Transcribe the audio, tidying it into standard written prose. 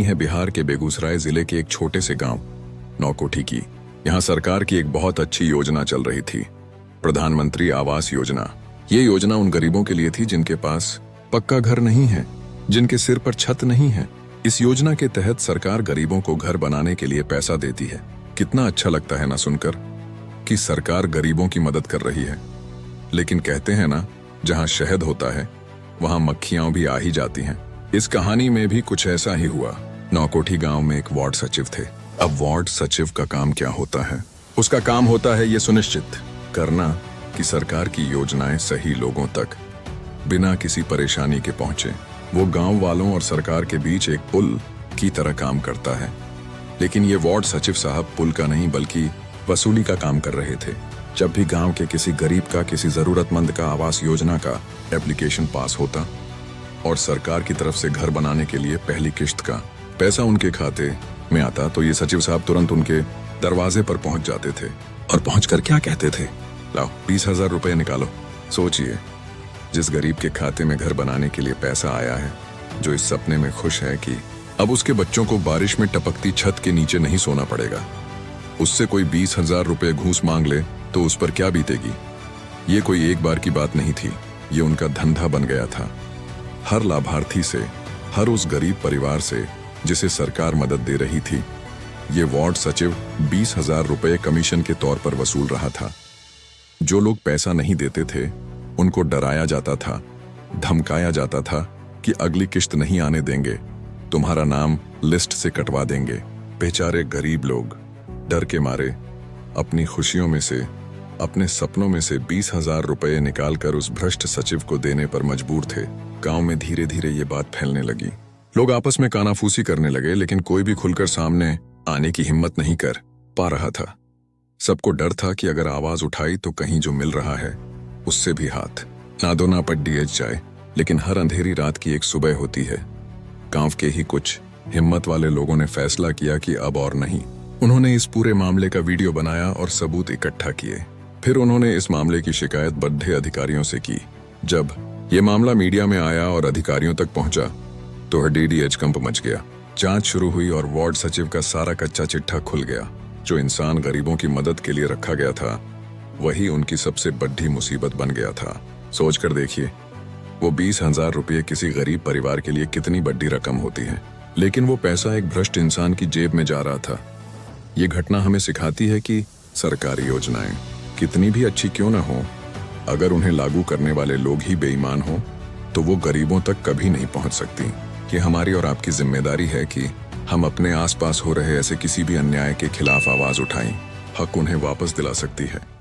है बिहार के बेगूसराय जिले के एक छोटे से गांव नौकोठी की। यहाँ सरकार की एक बहुत अच्छी योजना चल रही थी, प्रधानमंत्री आवास योजना। ये योजना उन गरीबों के लिए थी जिनके पास पक्का घर नहीं है, जिनके सिर पर छत नहीं है। इस योजना के तहत सरकार गरीबों को घर बनाने के लिए पैसा देती है। कितना अच्छा लगता है ना सुनकर कि सरकार गरीबों की मदद कर रही है। लेकिन कहते हैं ना, जहां शहद होता है वहां मक्खियां भी आ ही जाती हैं। इस कहानी में भी कुछ ऐसा ही हुआ। नौकोठी गांव में एक वार्ड सचिव थे। अब वार्ड सचिव का काम क्या होता है? उसका काम होता है ये सुनिश्चित करना कि सरकार की योजनाएं सही लोगों तक बिना किसी परेशानी के पहुंचे। वो गांव वालों और सरकार के बीच एक पुल की तरह काम करता है। लेकिन ये वार्ड सचिव साहब पुल का नहीं बल्कि वसूली का काम कर रहे थे। जब भी गांव के किसी गरीब का, किसी जरूरतमंद का आवास योजना का एप्लीकेशन पास होता और सरकार की तरफ से घर बनाने के लिए पहली किश्त का पैसा उनके खाते में आता, तो ये सचिव साहब तुरंत उनके दरवाजे पर पहुंच जाते थे। और पहुंचकर क्या कहते थे? लाओ 20,000 रुपए निकालो। सोचिए, जिस गरीब के खाते में घर बनाने के लिए पैसा आया है, जो इस सपने में खुश है कि अब उसके बच्चों को बारिश में टपकती छत के नीचे नहीं सोना पड़ेगा, उससे कोई 20,000 रुपए घूस मांग ले तो उस पर क्या बीतेगी? ये कोई एक बार की बात नहीं थी, ये उनका धंधा बन गया था। हर लाभार्थी से, हर उस गरीब परिवार से जिसे सरकार मदद दे रही थी, ये वार्ड सचिव 20,000 रुपए कमीशन के तौर पर वसूल रहा था। जो लोग पैसा नहीं देते थे उनको डराया जाता था, धमकाया जाता था कि अगली किश्त नहीं आने देंगे, तुम्हारा नाम लिस्ट से कटवा देंगे। बेचारे गरीब लोग डर के मारे अपनी खुशियों में से, अपने सपनों में से 20,000 रुपए निकालकर उस भ्रष्ट सचिव को देने पर मजबूर थे। गांव में धीरे धीरे ये बात फैलने लगी। लोग आपस में कानाफूसी करने लगे, लेकिन कोई भी खुलकर सामने आने की हिम्मत नहीं कर पा रहा था। सबको डर था कि अगर आवाज उठाई तो कहीं जो मिल रहा है उससे भी हाथ ना दो ना पट दिए जाए। लेकिन हर अंधेरी रात की एक सुबह होती है। गांव के ही कुछ हिम्मत वाले लोगों ने फैसला किया कि अब और नहीं। उन्होंने इस पूरे मामले का वीडियो बनाया और सबूत इकट्ठा किए। फिर उन्होंने इस मामले की शिकायत बड़े अधिकारियों से की। जब ये मामला मीडिया में आया और अधिकारियों तक पहुंचा तो डीडीएच कंप मच गया। जांच शुरू हुई और वार्ड सचिव का सारा कच्चा चिट्ठा खुल गया। जो इंसान गरीबों की मदद के लिए रखा गया था, वही उनकी सबसे बड़ी मुसीबत बन गया था। सोच कर देखिए, वो 20,000 रुपये किसी गरीब परिवार के लिए कितनी बड़ी रकम होती है, लेकिन वो पैसा एक भ्रष्ट इंसान की जेब में जा रहा था। ये घटना हमें सिखाती है कि सरकारी योजनाएं कितनी भी अच्छी क्यों न हो, अगर उन्हें लागू करने वाले लोग ही बेईमान हो तो वो गरीबों तक कभी नहीं पहुंच सकती। ये हमारी और आपकी जिम्मेदारी है कि हम अपने आसपास हो रहे ऐसे किसी भी अन्याय के खिलाफ आवाज उठाएं। हक उन्हें वापस दिला सकती है।